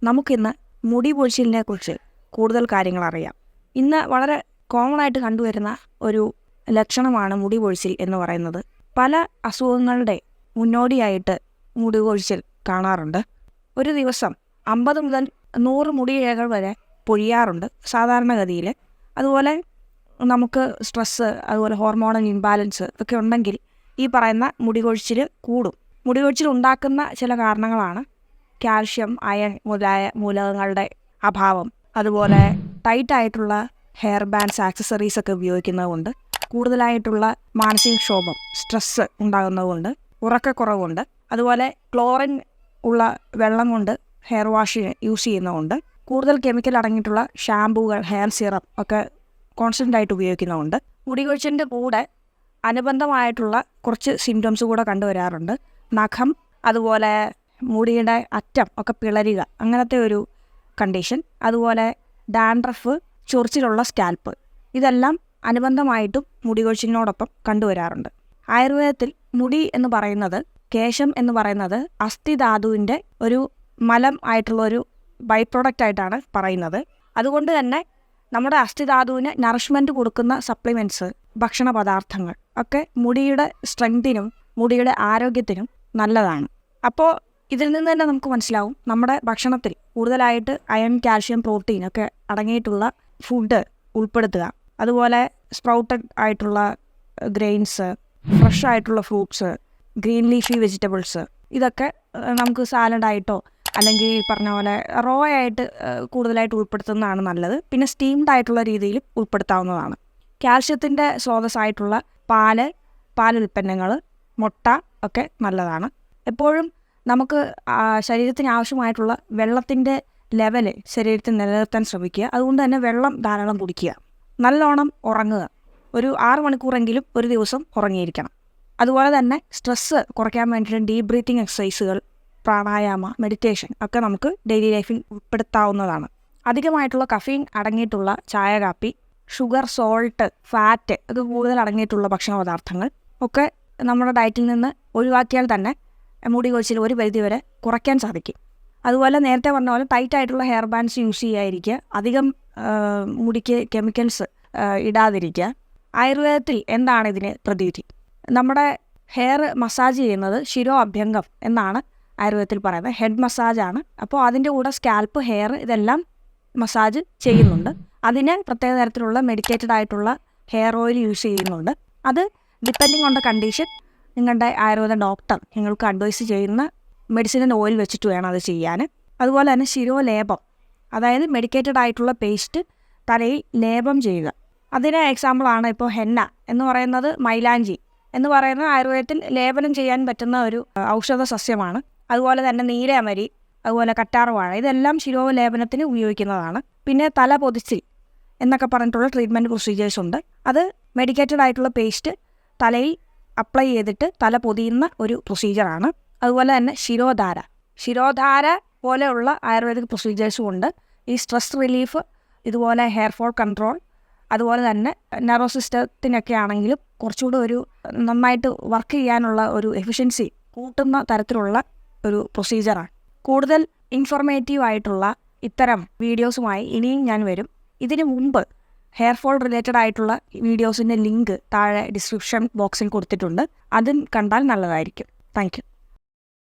നമുക്കിന്ന് മുടി പൊഴിച്ചിലിനെ കുറിച്ച് കൂടുതൽ കാര്യങ്ങൾ അറിയാം. ഇന്ന് വളരെ കോമൺ ആയിട്ട് കണ്ടുവരുന്ന ഒരു ലക്ഷണമാണ് മുടി പൊഴിച്ചിൽ എന്ന് പറയുന്നത്. പല അസുഖങ്ങളുടെ മുന്നോടിയായിട്ട് മുടി പൊഴിച്ചിൽ കാണാറുണ്ട്. ഒരു ദിവസം 50 മുതൽ 100 മുടിയിഴകൾ വരെ പൊഴിയാറുണ്ട് സാധാരണഗതിയിൽ. അതുപോലെ നമുക്ക് സ്ട്രെസ്സ്, അതുപോലെ ഹോർമോണൽ ഇംബാലൻസ് ഒക്കെ ഉണ്ടെങ്കിൽ ഈ പറയുന്ന മുടി കൊഴിച്ചിൽ കൂടും. മുടി കൊഴിച്ചിൽ ഉണ്ടാക്കുന്ന ചില കാരണങ്ങളാണ് കാൽഷ്യം, അയൺ മുതലായ മൂലകങ്ങളുടെ അഭാവം, അതുപോലെ ടൈറ്റായിട്ടുള്ള ഹെയർ ബാൻഡ്സ്, ആക്സസറീസ് ഒക്കെ ഉപയോഗിക്കുന്നതുകൊണ്ട്, കൂടുതലായിട്ടുള്ള മാനസികക്ഷോഭം, സ്ട്രെസ്സ് ഉണ്ടാകുന്നതുകൊണ്ട്, ഉറക്കക്കുറവുണ്ട്, അതുപോലെ ക്ലോറിൻ ഉള്ള വെള്ളം കൊണ്ട് ഹെയർ വാഷിന് യൂസ് ചെയ്യുന്നതുകൊണ്ട്, കൂടുതൽ കെമിക്കൽ അടങ്ങിയിട്ടുള്ള ഷാമ്പൂകൾ, ഹെയർ സിറം ഒക്കെ കോൺസ്റ്റൻ്റ് ആയിട്ട് ഉപയോഗിക്കുന്നതുകൊണ്ട് മുടി കൊഴിച്ചിലിൻ്റെ കൂടെ അനുബന്ധമായിട്ടുള്ള കുറച്ച് സിംറ്റംസ് കൂടെ കണ്ടുവരാറുണ്ട്. നഖം, അതുപോലെ മുടിയുടെ അറ്റം ഒക്കെ പിളരുക, അങ്ങനത്തെ ഒരു കണ്ടീഷൻ, അതുപോലെ ഡാൻഡ്രഫ്, ചൊറിച്ചിലുള്ള സ്കാൽപ്പ്, ഇതെല്ലാം അനുബന്ധമായിട്ടും മുടി കൊഴിച്ചിലിനോടൊപ്പം കണ്ടുവരാറുണ്ട്. ആയുർവേദത്തിൽ മുടി എന്ന് പറയുന്നത്, കേശം എന്ന് പറയുന്നത് അസ്ഥിധാതുവിൻ്റെ ഒരു മലം ആയിട്ടുള്ള ഒരു ബൈ പ്രോഡക്റ്റ് ആയിട്ടാണ് പറയുന്നത്. അതുകൊണ്ട് തന്നെ നമ്മുടെ അസ്ഥിധാതുവിന് നറിഷ്മെൻറ്റ് കൊടുക്കുന്ന സപ്ലിമെൻറ്റ്സ്, ഭക്ഷണ പദാർത്ഥങ്ങൾ ഒക്കെ മുടിയുടെ സ്ട്രെങ്തിനും മുടിയുടെ ആരോഗ്യത്തിനും നല്ലതാണ്. അപ്പോൾ ഇതിൽ നിന്ന് തന്നെ നമുക്ക് മനസ്സിലാവും, നമ്മുടെ ഭക്ഷണത്തിൽ കൂടുതലായിട്ട് അയൺ, കാൽഷ്യം, പ്രോട്ടീൻ ഒക്കെ അടങ്ങിയിട്ടുള്ള ഫുഡ് ഉൾപ്പെടുത്തുക, അതുപോലെ സ്പ്രൗട്ടഡ് ആയിട്ടുള്ള ഗ്രെയിൻസ്, ഫ്രഷ് ആയിട്ടുള്ള ഫ്രൂട്ട്സ്, ഗ്രീൻ ലീഫി വെജിറ്റബിൾസ്, ഇതൊക്കെ നമുക്ക് സാലഡായിട്ടോ അല്ലെങ്കിൽ പറഞ്ഞ പോലെ റോ ആയിട്ട് കൂടുതലായിട്ട് ഉൾപ്പെടുത്തുന്നതാണ് നല്ലത്. പിന്നെ സ്റ്റീംഡ് ആയിട്ടുള്ള രീതിയിൽ ഉൾപ്പെടുത്താവുന്നതാണ്. കാൽഷ്യത്തിൻ്റെ സ്രോതസ്സായിട്ടുള്ള പാലുൽപ്പന്നങ്ങൾ, മുട്ട ഒക്കെ നല്ലതാണ്. എപ്പോഴും നമുക്ക് ശരീരത്തിന് ആവശ്യമായിട്ടുള്ള വെള്ളത്തിൻ്റെ ലെവല് ശരീരത്തിൽ നിലനിർത്താൻ ശ്രമിക്കുക. അതുകൊണ്ട് തന്നെ വെള്ളം ധാരാളം കുടിക്കുക. നല്ലോണം ഉറങ്ങുക. ഒരു 6 മണിക്കൂറെങ്കിലും ഒരു ദിവസം ഉറങ്ങിയിരിക്കണം. അതുപോലെ തന്നെ സ്ട്രെസ്സ് കുറയ്ക്കാൻ വേണ്ടിയിട്ട് ഡീപ് ബ്രീത്തിങ് എക്സസൈസുകൾ, പ്രാണായാമ, മെഡിറ്റേഷൻ ഒക്കെ നമുക്ക് ഡെയിലി ലൈഫിൽ ഉൾപ്പെടുത്താവുന്നതാണ്. അധികമായിട്ടുള്ള കഫീൻ അടങ്ങിയിട്ടുള്ള ചായ, കാപ്പി, ഷുഗർ, സോൾട്ട്, ഫാറ്റ് ഒക്കെ കൂടുതൽ അടങ്ങിയിട്ടുള്ള ഭക്ഷണ പദാർത്ഥങ്ങൾ ഒക്കെ നമ്മുടെ ഡയറ്റിൽ നിന്ന് ഒഴിവാക്കിയാൽ തന്നെ മുടി കൊഴിച്ചിൽ ഒരു പരിധിവരെ കുറയ്ക്കാൻ സാധിക്കും. അതുപോലെ നേരത്തെ പറഞ്ഞ പോലെ ടൈറ്റായിട്ടുള്ള ഹെയർ ബാൻഡ്സ് യൂസ് ചെയ്യാതിരിക്കുക, അധികം മുടിക്ക് കെമിക്കൽസ് ഇടാതിരിക്കുക. ആയുർവേദത്തിൽ എന്താണ് ഇതിന് പ്രതിവിധി? നമ്മുടെ ഹെയർ മസാജ് ചെയ്യുന്നത് ശിരോ അഭ്യംഗം എന്നാണ് ആയുർവേദത്തിൽ പറയുന്നത്. ഹെഡ് മസാജാണ്. അപ്പോൾ അതിൻ്റെ കൂടെ സ്കാൽപ്പ്, ഹെയർ ഇതെല്ലാം മസാജ് ചെയ്യുന്നുണ്ട്. അതിന് പ്രത്യേക തരത്തിലുള്ള മെഡിക്കേറ്റഡ് ആയിട്ടുള്ള ഹെയർ ഓയിൽ യൂസ് ചെയ്യുന്നുണ്ട്. അത് ഡിപ്പെൻഡിങ് ഓൺ ദ കണ്ടീഷൻ നിങ്ങളുടെ ആയുർവേദ ഡോക്ടർ നിങ്ങൾക്ക് അഡ്വൈസ് ചെയ്യുന്ന മെഡിസിൻ ഓയിൽ വെച്ചിട്ട് വേണം അത് ചെയ്യാൻ. അതുപോലെ തന്നെ ശിരോലേപം, അതായത് മെഡിക്കേറ്റഡ് ആയിട്ടുള്ള പേസ്റ്റ് തലയിൽ ലേപം ചെയ്യുക. അതിന് എക്സാമ്പിളാണ് ഇപ്പോൾ ഹെന്ന എന്ന് പറയുന്നത്, മൈലാഞ്ചി എന്ന് പറയുന്ന ആയുർവേദത്തിൽ ലേപനം ചെയ്യാൻ പറ്റുന്ന ഒരു ഔഷധ സസ്യമാണ്. അതുപോലെ തന്നെ നീലയമരി, അതുപോലെ കറ്റാർവാഴ, ഇതെല്ലാം ശിരോലേപനത്തിന് ഉപയോഗിക്കുന്നതാണ്. പിന്നെ തല പൊതിച്ചിൽ എന്നൊക്കെ പറഞ്ഞിട്ടുള്ള ട്രീറ്റ്മെൻറ്റ് പ്രൊസീജിയേഴ്സ് ഉണ്ട്. അത് മെഡിക്കേറ്റഡ് ആയിട്ടുള്ള പേസ്റ്റ് തലയിൽ അപ്ലൈ ചെയ്തിട്ട് തല പൊതിയുന്ന ഒരു പ്രൊസീജിയറാണ്. അതുപോലെ തന്നെ ശിരോധാര പോലെയുള്ള ആയുർവേദിക് പ്രൊസീജിയേഴ്സും ഉണ്ട്. ഈ സ്ട്രെസ് റിലീഫ്, ഇതുപോലെ ഹെയർ ഫോൾ കൺട്രോൾ, അതുപോലെ തന്നെ നെർവസ് സിസ്റ്റത്തിനൊക്കെ ആണെങ്കിലും കുറച്ചുകൂടെ ഒരു നന്നായിട്ട് വർക്ക് ചെയ്യാനുള്ള ഒരു എഫിഷ്യൻസി കൂട്ടുന്ന തരത്തിലുള്ള ഒരു പ്രൊസീജിയറാണ്. കൂടുതൽ ഇൻഫോർമേറ്റീവ് ആയിട്ടുള്ള ഇത്തരം വീഡിയോസുമായി ഇനിയും ഞാൻ വരും. ഇതിനു മുമ്പ് ഹെയർ ഫോൾ റിലേറ്റഡ് ആയിട്ടുള്ള വീഡിയോസിൻ്റെ ലിങ്ക് താഴെ ഡിസ്ക്രിപ്ഷൻ ബോക്സിൽ കൊടുത്തിട്ടുണ്ട്. അതും കണ്ടാൽ നല്ലതായിരിക്കും. Thank you.